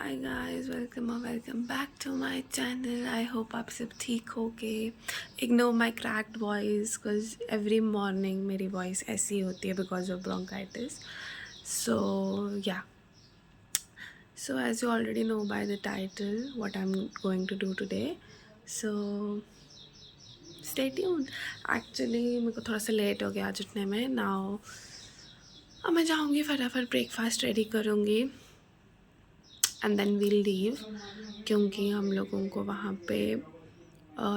Hi guys, welcome back to my channel. I hope आप सब ठीक हो के। Ignore my cracked voice because every morning मेरी वॉइस ऐसी होती है बिकॉज ऑफ ब्रोंकाइटिस। सो या, so as you already know by the title what I'm going to do today, so stay tuned. Actually मेरे को थोड़ा सा लेट हो गया आज उठने में। नाउ अब मैं जाऊँगी, फटाफट ब्रेकफास्ट रेडी करूँगी एंड देन वील लीव, क्योंकि हम लोगों को वहाँ पे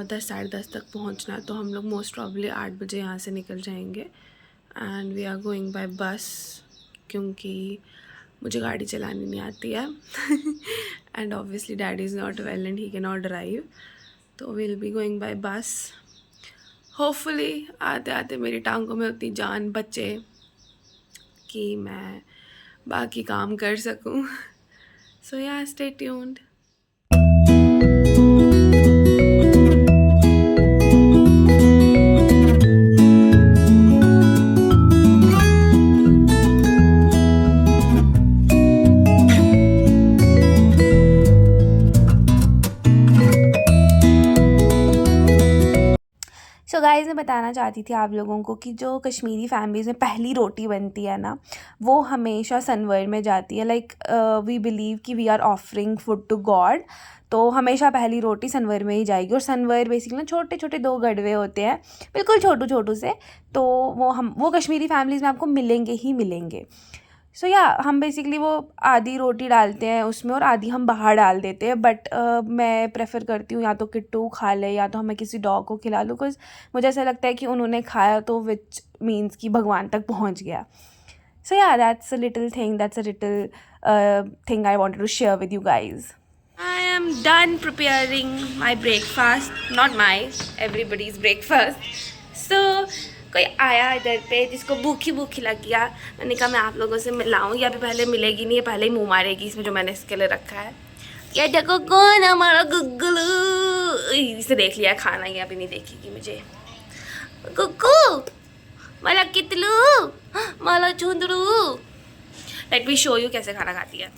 10 साढ़े 10 तक पहुँचना है। तो हम लोग मोस्ट प्रॉब्ली 8 बजे यहाँ से निकल जाएंगे and we are going by bus, क्योंकि मुझे गाड़ी चलानी नहीं आती है and obviously daddy is not well and he can not drive, तो will be going by bus. Hopefully आते आते मेरी टांगों में उतनी जान बचे कि मैं बाकी काम कर सकूं। So yeah, stay tuned. So guys, मैं बताना चाहती थी आप लोगों को कि जो कश्मीरी फैमिलीज़ में पहली रोटी बनती है ना, वो हमेशा सनवर में जाती है। लाइक वी बिलीव कि we are offering food to God, तो हमेशा पहली रोटी सनवर में ही जाएगी। और सनवर बेसिकली ना छोटे छोटे 2 गड़वे होते हैं, बिल्कुल छोटू छोटू से, तो वो कश्मीरी फैमिलीज़ में आपको मिलेंगे ही मिलेंगे। सो या, हम बेसिकली वो आधी रोटी डालते हैं उसमें और आधी हम बाहर डाल देते हैं। बट मैं प्रेफर करती हूँ या तो किट्टू खा ले या तो मैं किसी डॉग को खिला लूँ, बिकॉज मुझे ऐसा लगता है कि उन्होंने खाया तो विच मीन्स कि भगवान तक पहुँच गया। So yeah, that's a little thing I wanted to share with you guys. I am done preparing my breakfast, not my, everybody's breakfast. So कोई आया इधर पे जिसको भूखी भूखी लग गया, मैंने कहा मैं आप लोगों से मिलाऊं, या अभी पहले मिलेगी नहीं, पहले ही मुंह मारेगी इसमें जो मैंने इसके लिए रखा है। ये देखो कौन हमारा गुग्गलू, इसे देख लिया खाना, ये अभी नहीं देखेगी मुझे। गुग्गू, माला कितलू, माला चुंदरू। लेट मी शो यू कैसे खाना खाती है।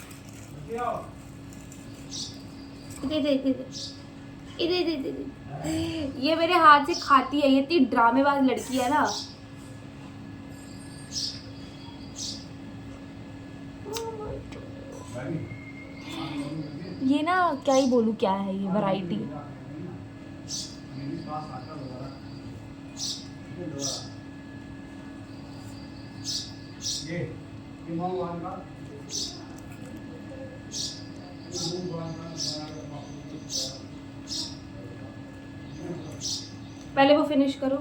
ये मेरे हाथ से खाती है, ये इतनी ड्रामेबाज लड़की है ना। ये ना क्या ही बोलूं, क्या है ये वैरायटी। पहले वो फिनिश करो।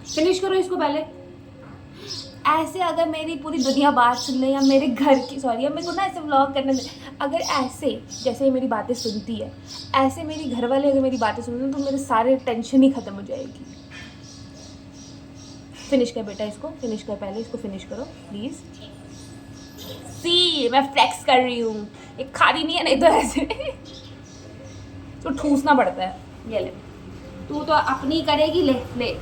फिनिश करो इसको पहले। ऐसे अगर मेरी पूरी दुनिया बात सुन ले, या मेरे घर की, सॉरी, अब मेरे को ना ऐसे व्लॉग करने दे, अगर ऐसे जैसे मेरी बातें सुनती है, ऐसे मेरी घर वाले अगर मेरी बातें सुनते तो मेरे सारे टेंशन ही ख़त्म हो जाएगी। फिनिश कर बेटा, इसको फिनिश कर, पहले इसको फिनिश करो प्लीज़। सी, मैं फ्लेक्स कर रही हूँ, एक खादी नहीं है, नहीं तो ऐसे तो ठूसना पड़ता है। ये ले, तू तो अपनी करेगी, ले ले।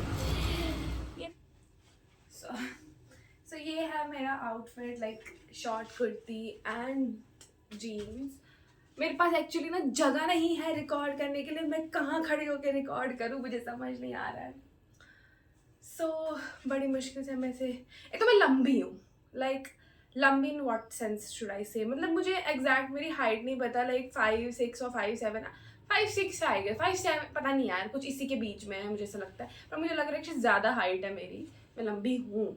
सो ये है मेरा outfit, like short kurti and jeans. मेरे पास एक्चुअली ना जगह नहीं है रिकॉर्ड करने के लिए, मैं कहाँ खड़ी होकर रिकॉर्ड करूँ, मुझे समझ नहीं आ रहा है। सो बड़ी मुश्किल से मैं से, एक तो मैं लंबी हूँ, लाइक लंबी in what sense should I से, मतलब मुझे एग्जैक्ट मेरी हाइट नहीं पता, लाइक 5'6" और 5'7", 5'6" आएगा, 5'7", पता नहीं यार, कुछ इसी के बीच में है, मुझे ऐसा लगता है। पर मुझे लग रहा है कि ज़्यादा हाइट है मेरी, मैं लंबी हूँ,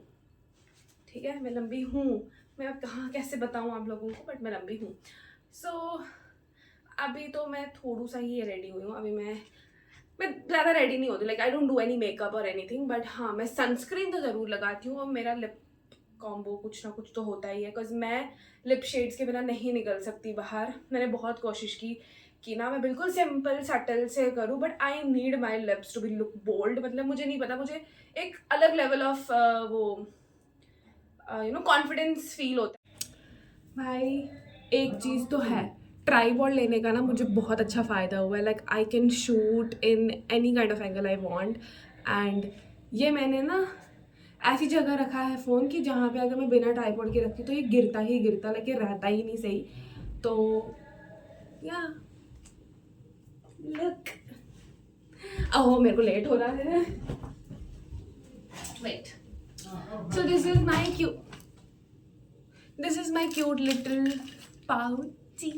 ठीक है, मैं लंबी हूँ। मैं अब कहाँ कैसे बताऊँ आप लोगों को, बट मैं लंबी हूँ। सो अभी तो मैं थोड़ा सा ही रेडी हुई हूँ, अभी मैं ज़्यादा रेडी नहीं होती, like I don't do any makeup और एनीथिंग, बट हाँ मैं सनस्क्रीन तो ज़रूर लगाती हूँ, और मेरा लिप कॉम्बो कुछ ना कुछ तो होता ही है, बिकॉज मैं लिप शेड्स के बिना नहीं निकल सकती बाहर। मैंने बहुत कोशिश की कि ना मैं बिल्कुल सिंपल सटल से करूँ, but I need my lips to be look bold. मतलब मुझे नहीं पता, मुझे एक अलग लेवल ऑफ वो कॉन्फिडेंस फील होता है। भाई एक चीज़ तो है, ट्राईपॉड लेने का ना मुझे बहुत अच्छा फ़ायदा हुआ है। Like I can shoot in any kind of angle I want, and ये मैंने ना ऐसी जगह रखा है फ़ोन की जहाँ पे अगर मैं बिना ट्राइपॉड के रखती तो ये गिरता ही गिरता, लेकिन रहता ही नहीं सही। तो या लुक, ओह मेरे को लेट हो रहा है, wait. So this is my cute little pouchy.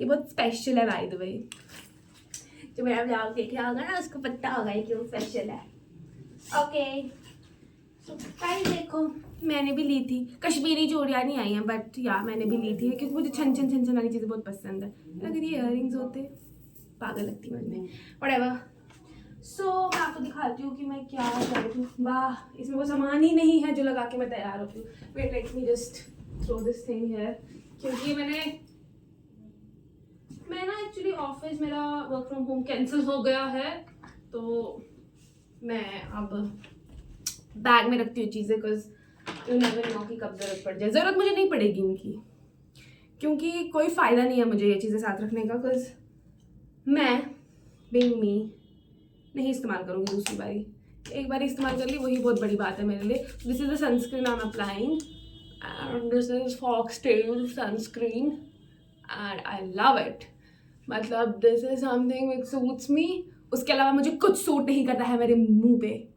ये बहुत स्पेशल है बाय द वे, जो मेरा ब्लॉग देख रहा होगा ना उसको पता होगा ये क्यों स्पेशल है। ओके गाइस देखो, मैंने भी ली थी, कश्मीरी चूड़ियाँ नहीं आई हैं बट या मैंने भी ली थी क्योंकि मुझे छन छन छन छन वाली चीज़ें बहुत पसंद है। अगर ये इयररिंग्स होते पागल लगती मन में, व्हाटएवर। सो मैं आपको दिखाती हूँ कि मैं क्या कर रही हूँ। वाह, इसमें वो सामान ही नहीं है जो लगा के मैं तैयार होती हूँ। Wait let me just throw this thing here, क्योंकि मैं ना एक्चुअली ऑफिस मेरा वर्क फ्रॉम होम कैंसिल हो गया है, तो मैं अब बैग में रखती हूँ चीज़ें, बिकॉज यू नेवर नो कि कब ज़रूरत पड़ जाए। ज़रूरत मुझे नहीं पड़ेगी इनकी, क्योंकि कोई फ़ायदा नहीं है मुझे ये चीज़ें साथ रखने का, बिकॉज मैं बीइंग मी नहीं इस्तेमाल करूँगी दूसरी बारी। एक बार इस्तेमाल कर ली वही बहुत बड़ी बात है मेरे लिए। This is the sunscreen I am applying and this is Foxtale sunscreen and I love it. मतलब this is something which suits me. उसके अलावा मुझे कुछ सूट नहीं करता है मेरे मुंह पे,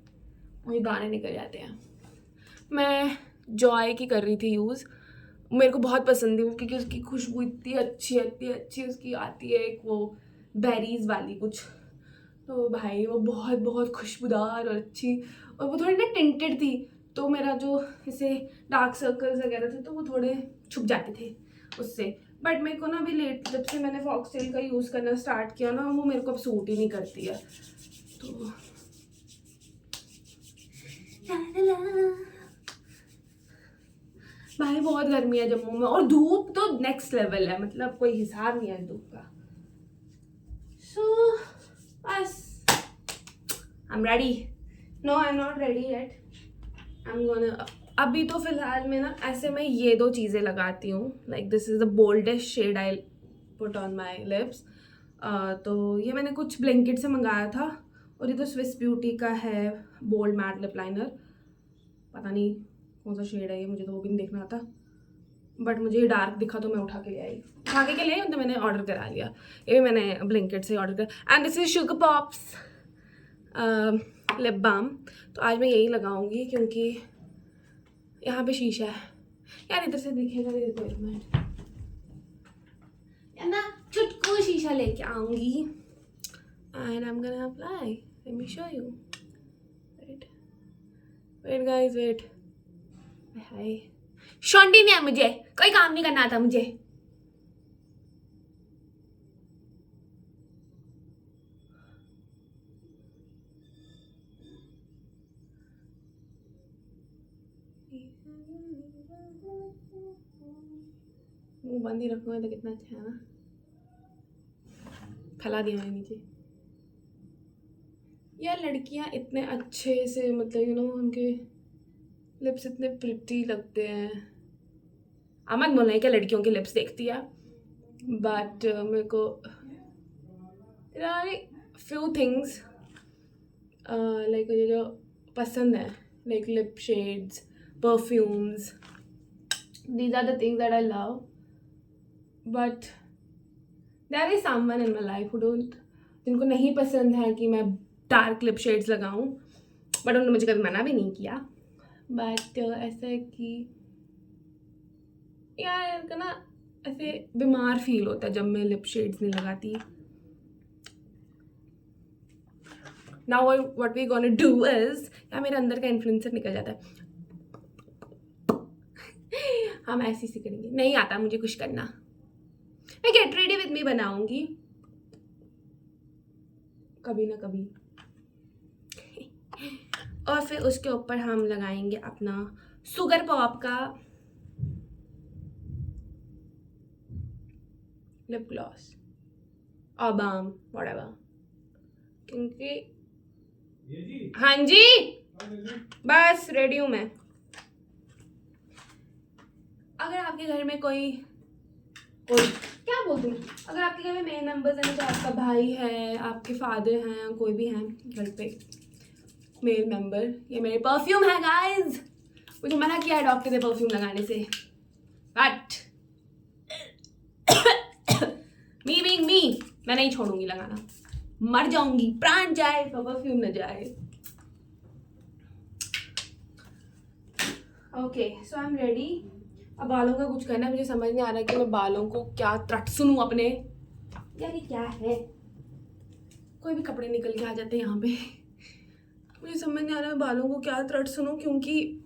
मुझे दाने निकल जाते हैं। मैं जॉय की कर रही थी यूज़, मेरे को बहुत पसंद है क्योंकि उसकी खुशबू इतनी अच्छी उसकी आती है, एक वो बेरीज वाली कुछ, तो भाई वो बहुत बहुत खुशबूदार और अच्छी, और वो थोड़ी ना टिंटेड थी, तो मेरा जो इसे डार्क सर्कल्स वगैरह थे तो वो थोड़े छुप जाते थे उससे। बट मेरे को ना अभी लेट जब से मैंने फॉक्सटेल का यूज़ करना स्टार्ट किया ना, वो मेरे को अब सूट ही नहीं करती है। तो भाई बहुत गर्मी है जम्मू में, और धूप तो नेक्स्ट लेवल है, मतलब कोई हिसाब नहीं है धूप का। सो बस I am ready. No I am not ready yet, I am gonna. अभी तो फिलहाल में ना ऐसे मैं ये दो चीज़ें लगाती हूँ, like this is the boldest shade I put on my lips. तो ये मैंने कुछ ब्लैंकेट से मंगाया था, और ये तो स्विस ब्यूटी का है बोल्ड मैट लिप लाइनर, पता नहीं कौन सा शेड है ये, मुझे तो वो भी नहीं देखना आता, बट मुझे ये डार्क दिखा तो मैं उठा के ले आई तो मैंने ऑर्डर करा लिया। ये भी मैंने ब्लैंकेट से ऑर्डर कर। And this is sugar pops lip balm. तो आज मैं यही लगाऊंगी क्योंकि यहाँ पे शीशा है यार, इधर से दिखेगा नहीं, देखो एक मिनट ना, चुटकू शीशा लेके आऊंगी and I am gonna apply. Let me show you, wait guys wait. Hi शॉन्टी नहीं है, मुझे कोई काम नहीं करना था मुझे। मुंह बंद ही रखूंगा तो कितना अच्छा है ना, फैला दिया मैंने नीचे। यार लड़कियां इतने अच्छे से, मतलब यू नो उनके लिप्स इतने प्रिटी लगते हैं। अमन बोलना है क्या लड़कियों के लिप्स देखती है, बट मेरे को फ्यू थिंग्स लाइक मुझे जो पसंद है, like lip shades, perfumes, these are the things that I love, but there is someone in my life who don't, जिनको नहीं पसंद है कि मैं डार्क लिप शेड्स लगाऊं, बट उन्होंने मुझे कभी मना भी नहीं किया। बट ऐसा है कि यार का ना ऐसे बीमार फील होता है जब मैं लिप शेड्स नहीं लगाती। Now what we gonna do is, यार मेरे अंदर का इन्फ्लुएंसर निकल जाता है, हम ऐसे ही करेंगे, नहीं आता मुझे कुछ करना। मैं गेट रेडी विद मी बनाऊंगी कभी ना कभी, और फिर उसके ऊपर हम लगाएंगे अपना शुगर पॉप का लिप ग्लॉस और बाम व्हाटएवर, क्योंकि हाँ जी बस रेडी हूँ मैं। अगर आपके घर में कोई क्या बोलती हूँ, अगर आपके घर में मेन मेंबर्स हैं तो आपका भाई है, आपके फादर हैं, कोई भी हैं घर पे मेल मेंबर, ये मेरे परफ्यूम है गाइस। मुझे मना किया है डॉक्टर ने परफ्यूम लगाने से, बट मी बीइंग मी मैं नहीं छोड़ूंगी लगाना, मर जाऊंगी, प्राण जाए तो परफ्यूम न जाए। Okay so I am ready. अब बालों का कुछ करना है, मुझे समझ नहीं आ रहा कि मैं बालों को क्या त्रट सुनूं अपने, यार ये क्या है, कोई भी कपड़े निकल के आ जाते हैं यहाँ पे, मुझे समझ नहीं आ रहा है बालों को क्या त्रट सुनूं, क्योंकि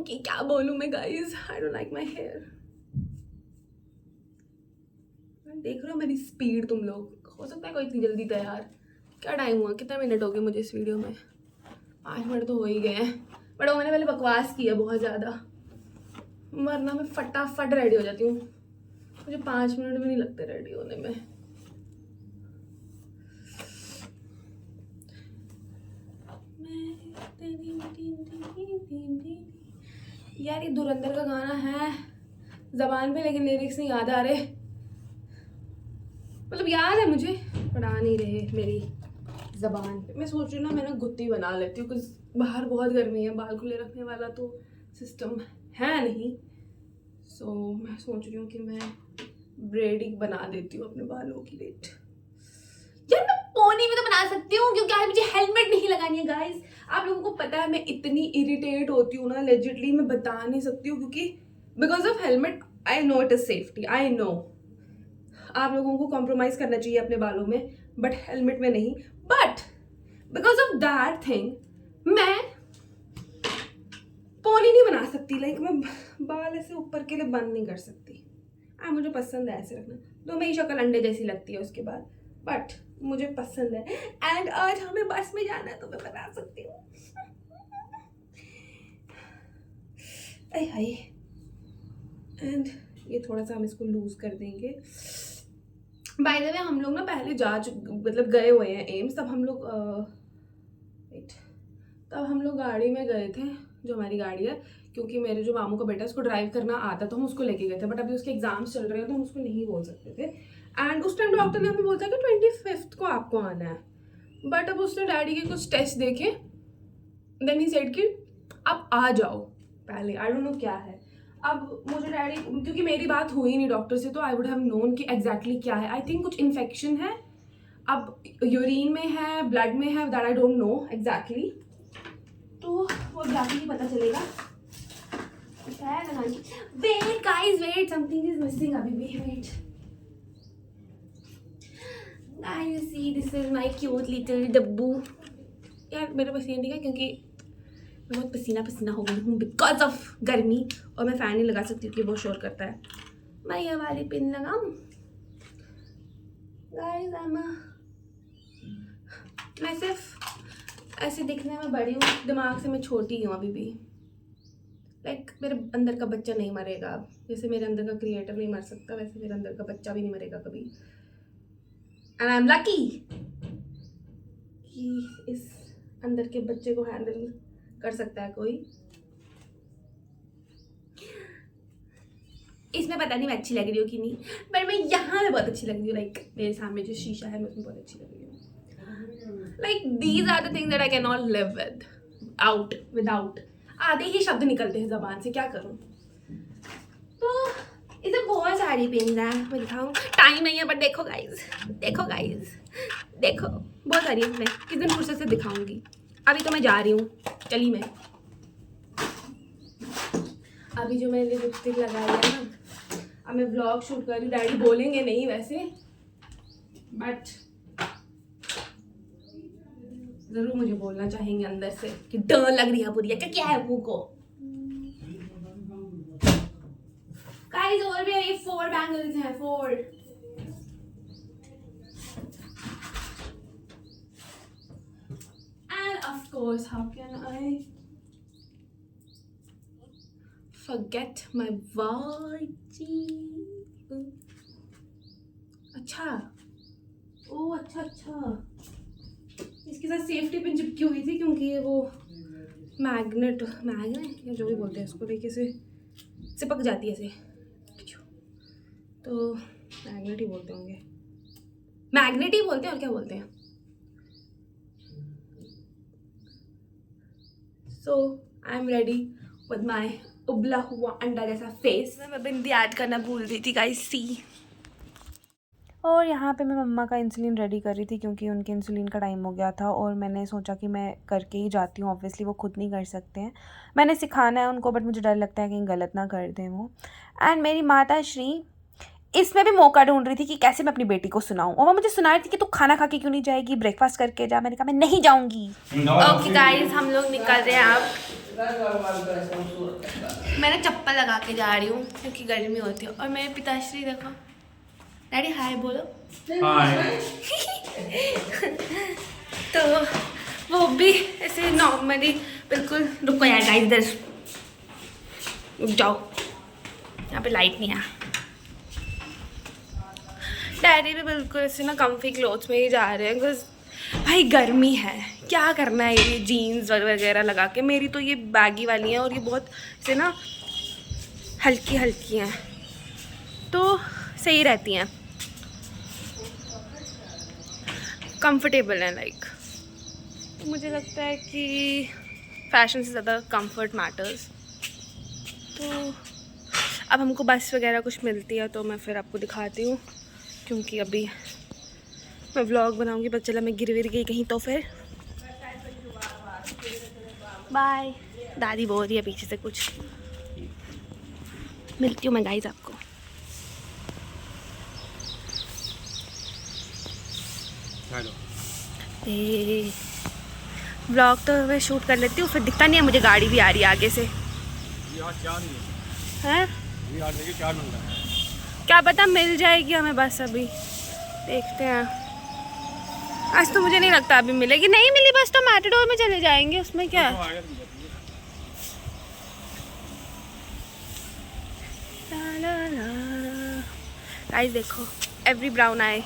क्या बोलूं मैं guys, I don't like my hair. देख रहे हो मेरी स्पीड तुम लोग, हो सकता है कोई इतनी जल्दी तैयार, क्या टाइम हुआ, कितना मिनट हो गए मुझे इस वीडियो में, 5 मिनट तो हो ही गए हैं, बट वो मैंने पहले बकवास की है बहुत ज़्यादा, वरना मैं फटाफट रेडी हो जाती हूँ, मुझे 5 मिनट भी नहीं लगते रेडी होने में। यार ये धुरंधर का गाना है जबान पे, लेकिन लिरिक्स नहीं याद आ रहे, मतलब याद है मुझे पर आ नहीं रहे मेरी जबान पे। मैं सोच रही हूँ ना मैं ना गुत्ती बना लेती हूँ, कुछ बाहर बहुत गर्मी है, बाल खुले रखने वाला तो सिस्टम है नहीं, सो मैं सोच रही हूँ कि मैं ब्रेडिंग बना देती हूँ अपने बालों की लेट। यार मैं पोनी भी तो बना सकती हूँ, क्योंकि आज मुझे हेलमेट नहीं लगानी है गाइस। आप लोगों को पता है मैं इतनी इरिटेट होती हूँ ना, लेजिटली मैं बता नहीं सकती हूँ, क्योंकि because of helmet I know it is safety, I know आप लोगों को कॉम्प्रोमाइज करना चाहिए अपने बालों में, बट हेलमेट में नहीं, but because of that thing मैं पोनी नहीं बना सकती, लाइक मैं बाल ऐसे ऊपर के लिए बंद नहीं कर सकती। मुझे पसंद है ऐसे रखना, तो मेरी शक्ल अंडे जैसी लगती है उसके बाद, बट मुझे पसंद है। एंड आज हमें बस में जाना है तो मैं बना सकती हूँ। एंड ये थोड़ा सा हम इसको लूज कर देंगे। बाय द वे हम लोग ना पहले मतलब गए हुए हैं एम्स, तब हम लोग गाड़ी में गए थे, जो हमारी गाड़ी है, क्योंकि मेरे जो मामू का बेटा है उसको ड्राइव करना आता, तो हम उसको लेके गए थे, बट अभी उसके एग्जाम्स चल रहे हैं तो हम उसको नहीं बोल सकते थे। एंड उस टाइम डॉक्टर ने हमें बोलता कि 25 को आपको आना है, बट अब उसने डैडी के कुछ टेस्ट देखे, देन ही सेड कि आप आ जाओ पहले, आई डोंट नो क्या है। अब मुझे डैडी, क्योंकि मेरी बात हुई नहीं डॉक्टर से, तो आई वुड हैव नोन कि एग्जैक्टली क्या है। आई थिंक कुछ इन्फेक्शन है, अब यूरिन में है, ब्लड में है, that I don't know exactly, तो वो जाके ही पता चलेगा। Wait guys wait, something is missing अभी भी, wait guys see this is my cute little डब्बू। यार मेरा पसीना ठीक है, क्योंकि मैं बहुत पसीना पसीना हो गई हूँ बिकॉज ऑफ गर्मी, और मैं फ़ैन नहीं लगा सकती क्योंकि बहुत शोर करता है। मैं ये वाली पिन लगाऊँ गाइस, मैं सिर्फ ऐसे दिखने में बड़ी हूँ, दिमाग से मैं छोटी हूँ अभी भी, लाइक मेरे अंदर का बच्चा नहीं मरेगा, जैसे मेरे अंदर का क्रिएटर नहीं मर सकता, वैसे मेरे अंदर का बच्चा भी नहीं मरेगा कभी। एंड आई एम लकी कि इस अंदर के बच्चे को हैंडल कर सकता है कोई। इसमें पता नहीं मैं अच्छी लग रही हूँ कि नहीं, पर मैं यहाँ में बहुत अच्छी लग रही हूँ, लाइक मेरे सामने जो शीशा है मैं उसमें बहुत अच्छी लग रही हूँ। Like these are the things that I can not live without. आधे ही शब्द निकलते हैं जबान से, क्या करूँ। तो इधर बहुत सारी पेन है, मैं दिखाऊँ, टाइम नहीं है, बट देखो गाइज देखो बहुत सारी है, मैं किस दिन फुर्सत से दिखाऊंगी। अभी तो मैं जा रही हूँ, चली मैं। अभी जो मैंने लिपस्टिक लगाई है ना, अब मैं व्लॉग शूट कर रही हूँ, डैडी बोलेंगे नहीं वैसे, बट जरूर मुझे बोलना चाहेंगे अंदर से कि डर लग रही है पूरी, क्या है वो को। गाइस और भी ये 4 बैंगल्स हैं, 4। And of course, how can I forget my Vaji? अच्छा, ओह अच्छा, इसके साथ सेफ्टी पिन चिपकी हुई थी, क्योंकि ये वो मैग्नेट या जो भी बोलते हैं इसको, देखिए से चिपक जाती है ऐसे, तो मैग्नेट ही बोलते होंगे, मैग्नेट ही बोलते हैं और क्या बोलते हैं। So I am ready with my उबला हुआ अंडा जैसा फेस। मैं बिंदी ऐड करना भूल रही थी गाइस, सी। और यहाँ पे मैं मम्मा का इंसुलिन रेडी कर रही थी क्योंकि उनके इंसुलिन का टाइम हो गया था और मैंने सोचा कि मैं करके ही जाती हूँ। ऑब्वियसली वो खुद नहीं कर सकते हैं, मैंने सिखाना है उनको, बट मुझे डर लगता है कहीं गलत ना कर दें वो। एंड मेरी माता श्री इसमें भी मौका ढूंढ रही थी कि कैसे मैं अपनी बेटी को सुनाऊं, और वो मुझे सुना रही थी कि तू खाना खा के क्यों नहीं जाएगी, ब्रेकफास्ट करके जा। मैंने कहा मैं नहीं जाऊंगी। ओके गाइस, हम लोग निकल रहे हैं अब। मैं चप्पल लगा के जा रही हूँ क्योंकि गर्मी होती है। और मेरे पिताश्री देखो, डैडी हाय बोलो। हाय। तो वो भी ऐसे नॉर्मली बिल्कुल। रुको यार गाइस, इधर रुक जाओ, यहाँ पे लाइट नहीं है। डैडी भी बिल्कुल ऐसे ना कम्फी क्लोथ्स में ही जा रहे हैं बिकॉज भाई गर्मी है, क्या करना है ये जीन्स वगैरह लगा के। मेरी तो ये बैगी वाली हैं और ये बहुत ऐसे ना हल्की हल्की हैं तो सही रहती हैं, कंफर्टेबल हैं लाइक। मुझे लगता है कि फैशन से ज़्यादा कंफर्ट मैटर्स। तो अब हमको बस वगैरह कुछ मिलती है तो मैं फिर आपको दिखाती हूँ, क्योंकि अभी मैं व्लॉग बनाऊंगी, बस चला मैं गिर गई कहीं तो फिर बाय। दादी बोल रही है पीछे से कुछ। मिलती हूँ मैं गाइस आपको। व्लॉग तो मैं शूट कर लेती हूँ, फिर दिखता नहीं है मुझे, गाड़ी भी आ रही है आगे से। हैं? क्या पता मिल जाएगी हमें बस, अभी देखते हैं। आज तो मुझे नहीं लगता अभी मिलेगी, नहीं मिली बस तो मैटाडोर में चले जाएंगे, उसमें क्या है। गाइस देखो, एवरी ब्राउन आई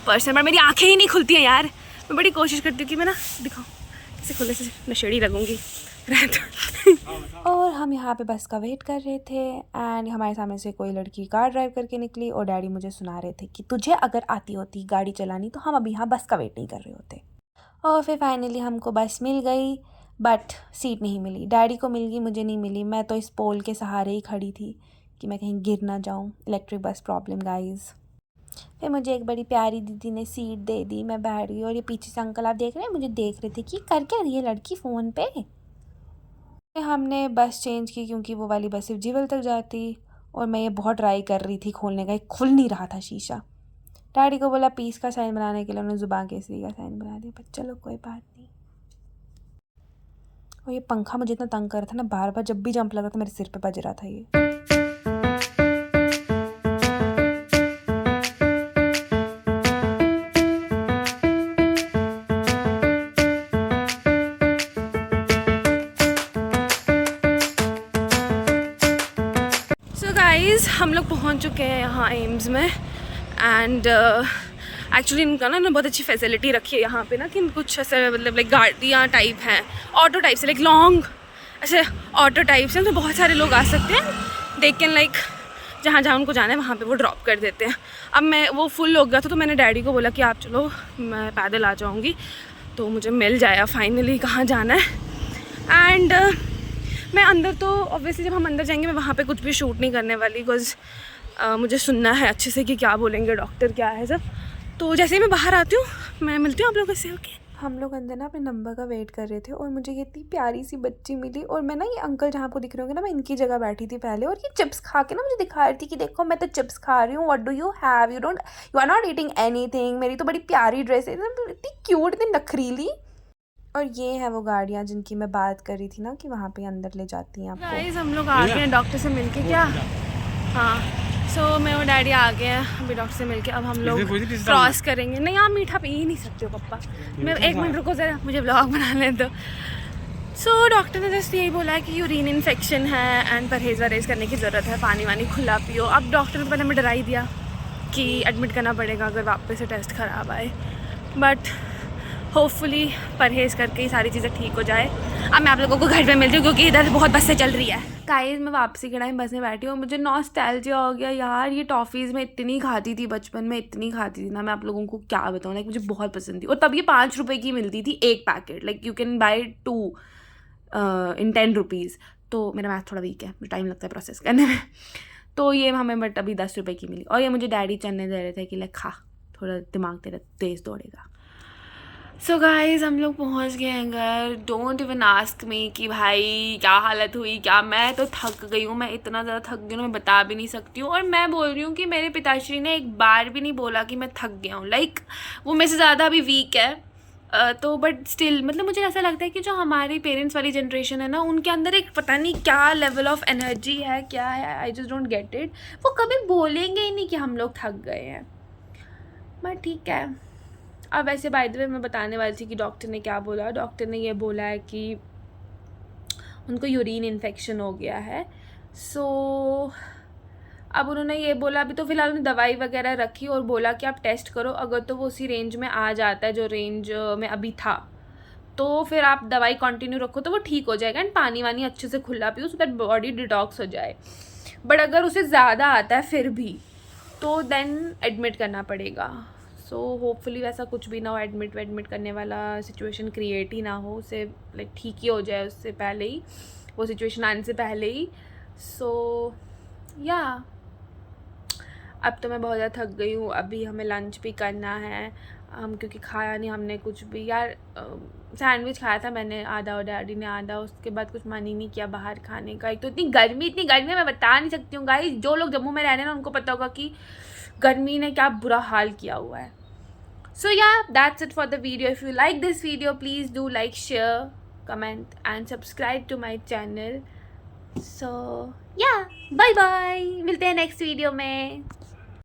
पर्सन, पर मेरी आंखें ही नहीं खुलती हैं यार। मैं बड़ी कोशिश करती हूँ कि मैं ना दिखाऊँ, कैसे खुलने से नशेड़ी लगूंगी। और हम यहाँ पे बस का वेट कर रहे थे एंड हमारे सामने से कोई लड़की कार ड्राइव करके निकली और डैडी मुझे सुना रहे थे कि तुझे अगर आती होती गाड़ी चलानी तो हम अभी यहाँ बस का वेट नहीं कर रहे होते। और फिर फाइनली हमको बस मिल गई, बट सीट नहीं मिली। डैडी को मिल गई, मुझे नहीं मिली। मैं तो इस पोल के सहारे ही खड़ी थी कि मैं कहीं गिर ना जाऊँ। Electric bus problem guys. फिर मुझे एक बड़ी प्यारी दीदी ने सीट दे दी, मैं बैठ गई। और ये पीछे से अंकल आप देख रहे हैं, मुझे देख रहे थे कि कर क्या रही है लड़की फ़ोन पे। हमने बस चेंज की क्योंकि वो वाली बस सिर्फ जीवल तक जाती और मैं ये बहुत ट्राई कर रही थी खोलने का, ये खुल नहीं रहा था शीशा। डैडी को बोला पीस का साइन बनाने के लिए, उन्होंने जुबान केसरी का साइन बना दिया, पर चलो कोई बात नहीं। और ये पंखा मुझे इतना तंग कर रहा था ना, बार बार जब भी जंप लगा था मेरे सिर पे बज रहा था ये। गाइस हम लोग पहुंच चुके हैं यहाँ एम्स में एंड एक्चुअली इनका ना बहुत अच्छी फैसिलिटी रखी है यहाँ पे ना, कि कुछ ऐसे मतलब लाइक गाड़ियाँ टाइप हैं, ऑटो टाइप से, लाइक लॉन्ग ऐसे ऑटो टाइप से, तो बहुत सारे लोग आ सकते हैं। दे कैन लाइक जहाँ जहाँ उनको जाना है वहाँ पे वो ड्रॉप कर देते हैं। अब मैं वो फुल हो गया था तो मैंने डैडी को बोला कि आप चलो मैं पैदल आ जाऊँगी, तो मुझे मिल जाएगा फाइनली कहाँ जाना है। एंड मैं अंदर तो ऑब्वियसली जब हम अंदर जाएंगे मैं वहाँ पे कुछ भी शूट नहीं करने वाली, बिकॉज मुझे सुनना है अच्छे से कि क्या बोलेंगे डॉक्टर, क्या है सब। तो जैसे ही मैं बाहर आती हूँ मैं मिलती हूँ आप लोगों से। ओके, हम लोग अंदर ना अपने नंबर का वेट कर रहे थे और मुझे ये इतनी प्यारी सी बच्ची मिली। और मैं ना ये अंकल जहाँ को दिख रहे होंगे ना, मैं इनकी जगह बैठी थी पहले, और ये चिप्स खा के ना मुझे दिखा रही थी कि देखो मैं तो चिप्स खा रही हूँ, what do you have, you are not eating anything. मेरी तो बड़ी प्यारी ड्रेस है, इतनी क्यूट, इतनी नखरीली। और ये है वो गाड़ियाँ जिनकी मैं बात कर रही थी ना कि वहाँ पे अंदर ले जाती हैं आपको। गाइस हम लोग आ गए हैं डॉक्टर से मिलके, क्या हाँ। सो मैं और डैडी आ गए हैं अभी डॉक्टर से मिलके। अब हम लोग क्रॉस करेंगे। नहीं आप मीठा पी ही नहीं सकते हो पप्पा। मैं एक मिनट रुको ज़रा, मुझे व्लॉग बना लें तो। सो डॉक्टर ने जस्ट यही बोला है कि यूरिन इन्फेक्शन है एंड परहेज़ वरहेज़ करने की ज़रूरत है, पानी वानी खुला पियो। अब डॉक्टर ने पहले हमें डरा ही दिया कि एडमिट करना पड़ेगा अगर वापस से टेस्ट ख़राब आए, बट होपफुली परहेज़ करके ही सारी चीज़ें ठीक हो जाए। अब मैं आप लोगों को घर पे मिलती हूँ क्योंकि इधर बहुत बसें चल रही है। गाइस मैं वापसी के टाइम बस में बैठी हूँ, मुझे नॉस्टैल्जिया हो गया यार। ये टॉफ़ीज़ मैं इतनी खाती थी बचपन में, इतनी खाती थी ना, मैं आप लोगों को क्या बताऊँ। लाइक मुझे बहुत पसंद थी, और तब ये 5 रुपये की मिलती थी एक packet. Like you can buy 2 in 10 rupees. तो मेरा मैथ थोड़ा वीक है, मुझे टाइम लगता है प्रोसेस करने में। तो ये हमें बट अभी 10 रुपये की मिली, और ये मुझे डैडी चने दे रहे थे कि लाइक खा, थोड़ा दिमाग तेरा तेज़ दौड़ेगा। सो गाइज हम लोग पहुंच गए हैं घर। डोंट इवन आस्क मी कि भाई क्या हालत हुई क्या। मैं तो थक गई हूँ, मैं इतना ज़्यादा थक गई हूँ, मैं बता भी नहीं सकती हूँ। और मैं बोल रही हूँ कि मेरे पिताश्री ने एक बार भी नहीं बोला कि मैं थक गया हूँ। लाइक वो मेरे से ज़्यादा अभी वीक है, तो बट स्टिल मतलब मुझे ऐसा लगता है कि जो हमारी पेरेंट्स वाली जनरेशन है ना, उनके अंदर एक पता नहीं क्या लेवल ऑफ एनर्जी है, क्या है, I just don't get it. वो कभी बोलेंगे ही नहीं कि हम लोग थक गए हैं, बट ठीक है। अब वैसे बाय द वे मैं बताने वाली थी कि डॉक्टर ने क्या बोला। डॉक्टर ने ये बोला है कि उनको यूरिन इन्फेक्शन हो गया है। सो अब उन्होंने ये बोला, अभी तो फिलहाल उन्होंने दवाई वगैरह रखी और बोला कि आप टेस्ट करो, अगर तो वो उसी रेंज में आ जाता है जो रेंज में अभी था, तो फिर आप दवाई कंटिन्यू रखो तो वो ठीक हो जाएगा। एंड पानी वानी अच्छे से खुला पियो सो दैट बॉडी डिटॉक्स हो जाए। बट अगर उसे ज़्यादा आता है फिर भी, तो देन एडमिट करना पड़ेगा। सो होपफुली वैसा कुछ भी ना हो, एडमिट करने वाला सिचुएशन क्रिएट ही ना हो, उसे लाइक ठीक ही हो जाए उससे पहले ही, वो सिचुएशन आने से पहले ही। सो या अब तो मैं बहुत ज़्यादा थक गई हूँ। अभी हमें लंच भी करना है, हम क्योंकि खाया नहीं हमने कुछ भी यार। सैंडविच खाया था मैंने आधा और डैडी ने आधा, उसके बाद कुछ मन ही नहीं किया बाहर खाने का। एक तो इतनी गर्मी मैं बता नहीं सकती हूँ गाइस। जो लोग जम्मू में रह रहे हैं ना उनको पता होगा कि गर्मी ने क्या बुरा हाल किया हुआ है। So yeah, that's it for the video. If you like this video, please do like, share, comment and subscribe to my channel. So yeah, bye bye. मिलते हैं next video में.